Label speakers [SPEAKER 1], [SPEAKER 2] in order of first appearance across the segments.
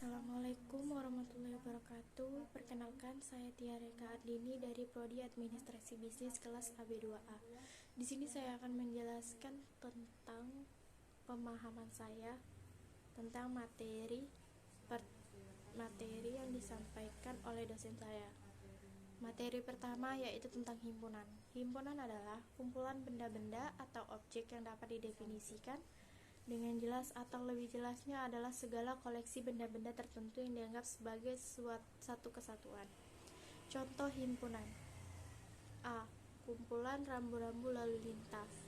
[SPEAKER 1] Assalamualaikum warahmatullahi wabarakatuh. Perkenalkan, saya Tia Reka Adlini dari Prodi Administrasi Bisnis kelas AB2A. Di sini saya akan menjelaskan tentang pemahaman saya tentang materi yang disampaikan oleh dosen saya. Materi pertama yaitu tentang himpunan. Himpunan adalah kumpulan benda-benda atau objek yang dapat didefinisikan dengan jelas, atau lebih jelasnya adalah segala koleksi benda-benda tertentu yang dianggap sebagai satu kesatuan. Contoh himpunan: A. Kumpulan rambu-rambu lalu lintas.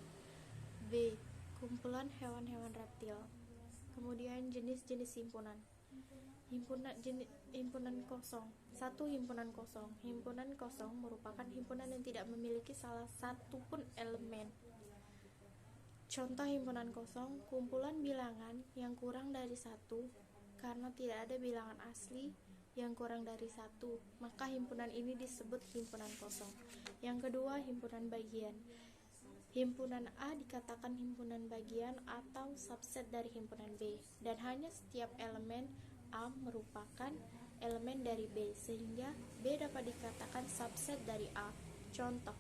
[SPEAKER 1] B. Kumpulan hewan-hewan reptil. Kemudian jenis-jenis himpunan. Himpunan kosong. 1. Himpunan kosong. Himpunan kosong merupakan himpunan yang tidak memiliki salah satu pun elemen. Contoh himpunan kosong: kumpulan bilangan yang kurang dari 1, karena tidak ada bilangan asli yang kurang dari 1, maka himpunan ini disebut himpunan kosong. Yang kedua, himpunan bagian. Himpunan A dikatakan himpunan bagian atau subset dari himpunan B, dan hanya setiap elemen A merupakan elemen dari B, sehingga B dapat dikatakan subset dari A. Contoh: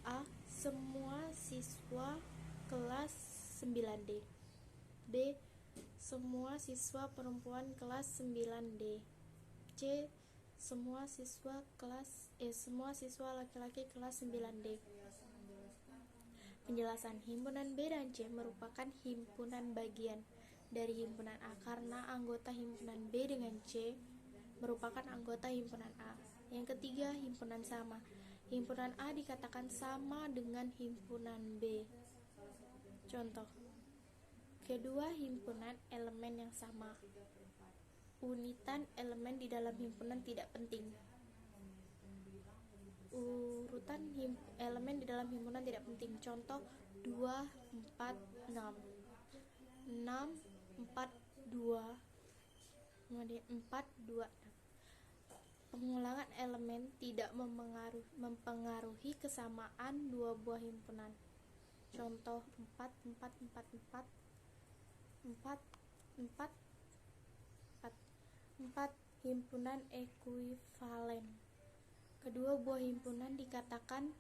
[SPEAKER 1] A. Semua siswa kelas 9D. B. Semua siswa perempuan kelas 9D. C. Semua siswa laki-laki kelas 9D. Penjelasan: himpunan B dan C merupakan himpunan bagian dari himpunan A karena anggota himpunan B dengan C merupakan anggota himpunan A. Yang ketiga, himpunan sama. Himpunan A dikatakan sama dengan himpunan B. Contoh: kedua himpunan elemen yang sama. Unitan elemen di dalam himpunan tidak penting. Urutan elemen di dalam himpunan tidak penting. Contoh: 2, 4, 6. 6, 4, 2. Kemudian 4, 2, 6. Pengulangan elemen tidak mempengaruhi kesamaan dua buah himpunan. Contoh: 4, 4, 4, 4, 4, 4, 4. 4. Himpunan ekuivalen. Kedua buah himpunan dikatakan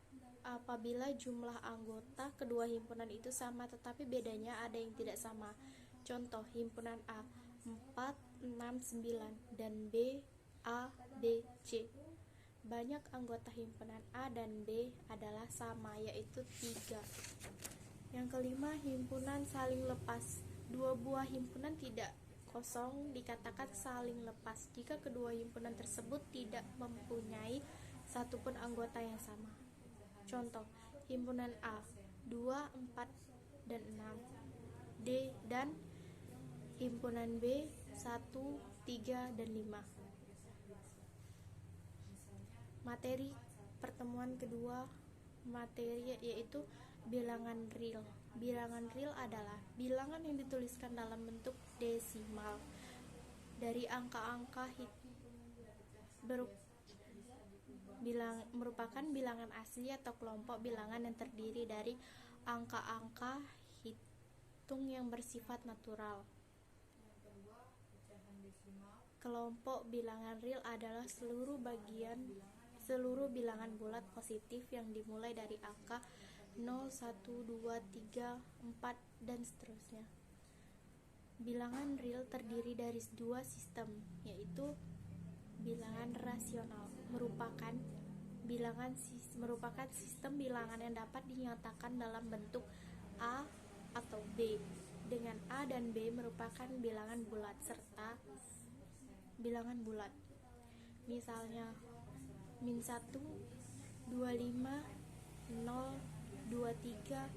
[SPEAKER 1] apabila jumlah anggota kedua himpunan itu sama, tetapi bedanya ada yang tidak sama. Contoh: himpunan A 4, 6, 9, dan B A, B, C. Banyak anggota himpunan A dan B adalah sama, yaitu 3. Yang kelima, himpunan saling lepas. Dua buah himpunan tidak kosong dikatakan saling lepas jika kedua himpunan tersebut tidak mempunyai satupun anggota yang sama. Contoh: himpunan A 2, 4, dan 6, D, dan himpunan B 1, 3, dan 5. Materi pertemuan kedua yaitu bilangan real. Bilangan real adalah bilangan yang dituliskan dalam bentuk desimal dari angka-angka merupakan bilangan asli atau kelompok bilangan yang terdiri dari angka-angka hitung yang bersifat natural. Kelompok bilangan real adalah seluruh bilangan bulat positif yang dimulai dari angka 0, 1, 2, 3, 4, dan seterusnya. Bilangan real terdiri dari dua sistem, yaitu bilangan rasional merupakan sistem bilangan yang dapat dinyatakan dalam bentuk A atau B, dengan A dan B merupakan bilangan bulat serta bilangan bulat. Misalnya -1, 25, 0, 23,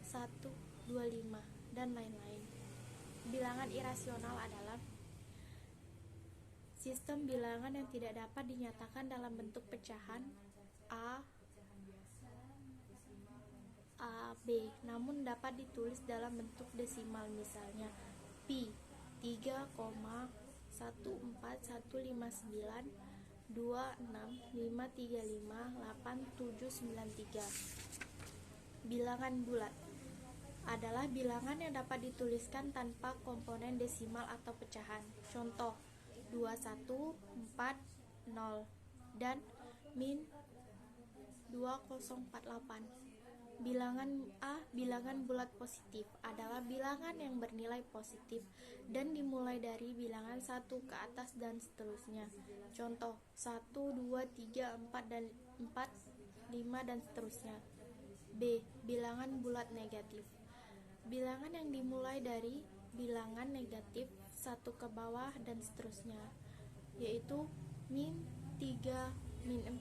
[SPEAKER 1] 1, 25, dan lain-lain. Bilangan irasional adalah sistem bilangan yang tidak dapat dinyatakan dalam bentuk pecahan A, B, namun dapat ditulis dalam bentuk desimal, misalnya pi 3,14159 265358793. Bilangan bulat adalah bilangan yang dapat dituliskan tanpa komponen desimal atau pecahan. Contoh: 2140 dan min 2048. Bilangan A, bilangan bulat positif, adalah bilangan yang bernilai positif dan dimulai dari bilangan 1 ke atas dan seterusnya. Contoh 1, 2, 3, 4, dan 4, 5, dan seterusnya. B, bilangan bulat negatif. Bilangan yang dimulai dari bilangan negatif 1 ke bawah dan seterusnya, yaitu min 3, min 4,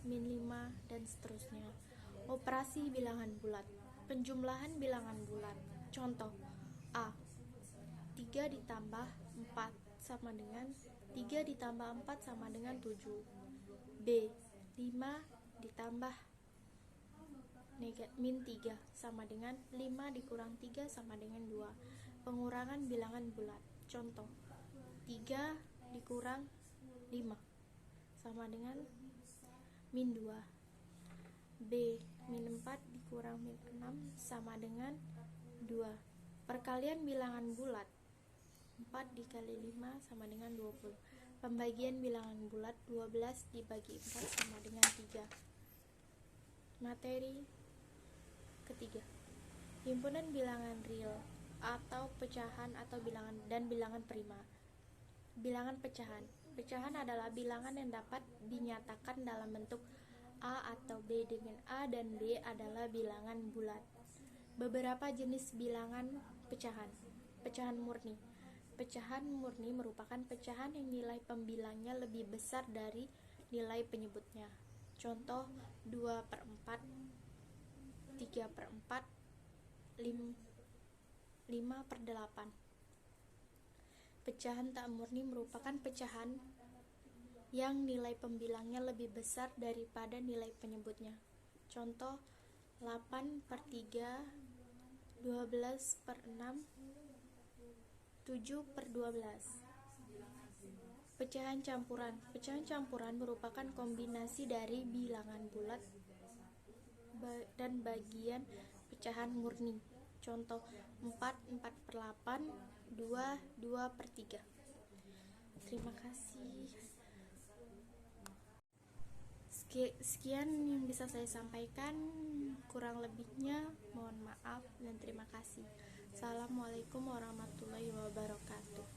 [SPEAKER 1] min 5, dan seterusnya. Operasi bilangan bulat. Penjumlahan bilangan bulat. Contoh A. 3 ditambah 4 sama dengan 3 ditambah 4 sama dengan 7. B. 5 ditambah min 3 sama dengan 5 dikurang 3 sama dengan 2. Pengurangan bilangan bulat. Contoh 3 dikurang 5 sama dengan min 2. B. Min 4 dikurang min 6 sama dengan 2. Perkalian bilangan bulat. 4 dikali 5 sama dengan 20. Pembagian bilangan bulat. 12 dibagi 4 sama dengan 3. Materi ketiga. Himpunan bilangan real atau pecahan atau bilangan dan bilangan prima. Bilangan pecahan. Pecahan adalah bilangan yang dapat dinyatakan dalam bentuk A atau B, dengan A dan B adalah bilangan bulat. Beberapa jenis bilangan pecahan. Pecahan murni. Pecahan murni merupakan pecahan yang nilai pembilangnya lebih besar dari nilai penyebutnya. Contoh 2/4, 3/4, 5/8. Pecahan tak murni merupakan pecahan yang nilai pembilangnya lebih besar daripada nilai penyebutnya. Contoh 8/3, 12/6, 7/12. Pecahan campuran. Pecahan campuran merupakan kombinasi dari bilangan bulat dan bagian pecahan murni. Contoh 4, 4/8, 2, 2/3. Terima kasih. Sekian yang bisa saya sampaikan, kurang lebihnya mohon maaf dan terima kasih. Assalamualaikum warahmatullahi wabarakatuh.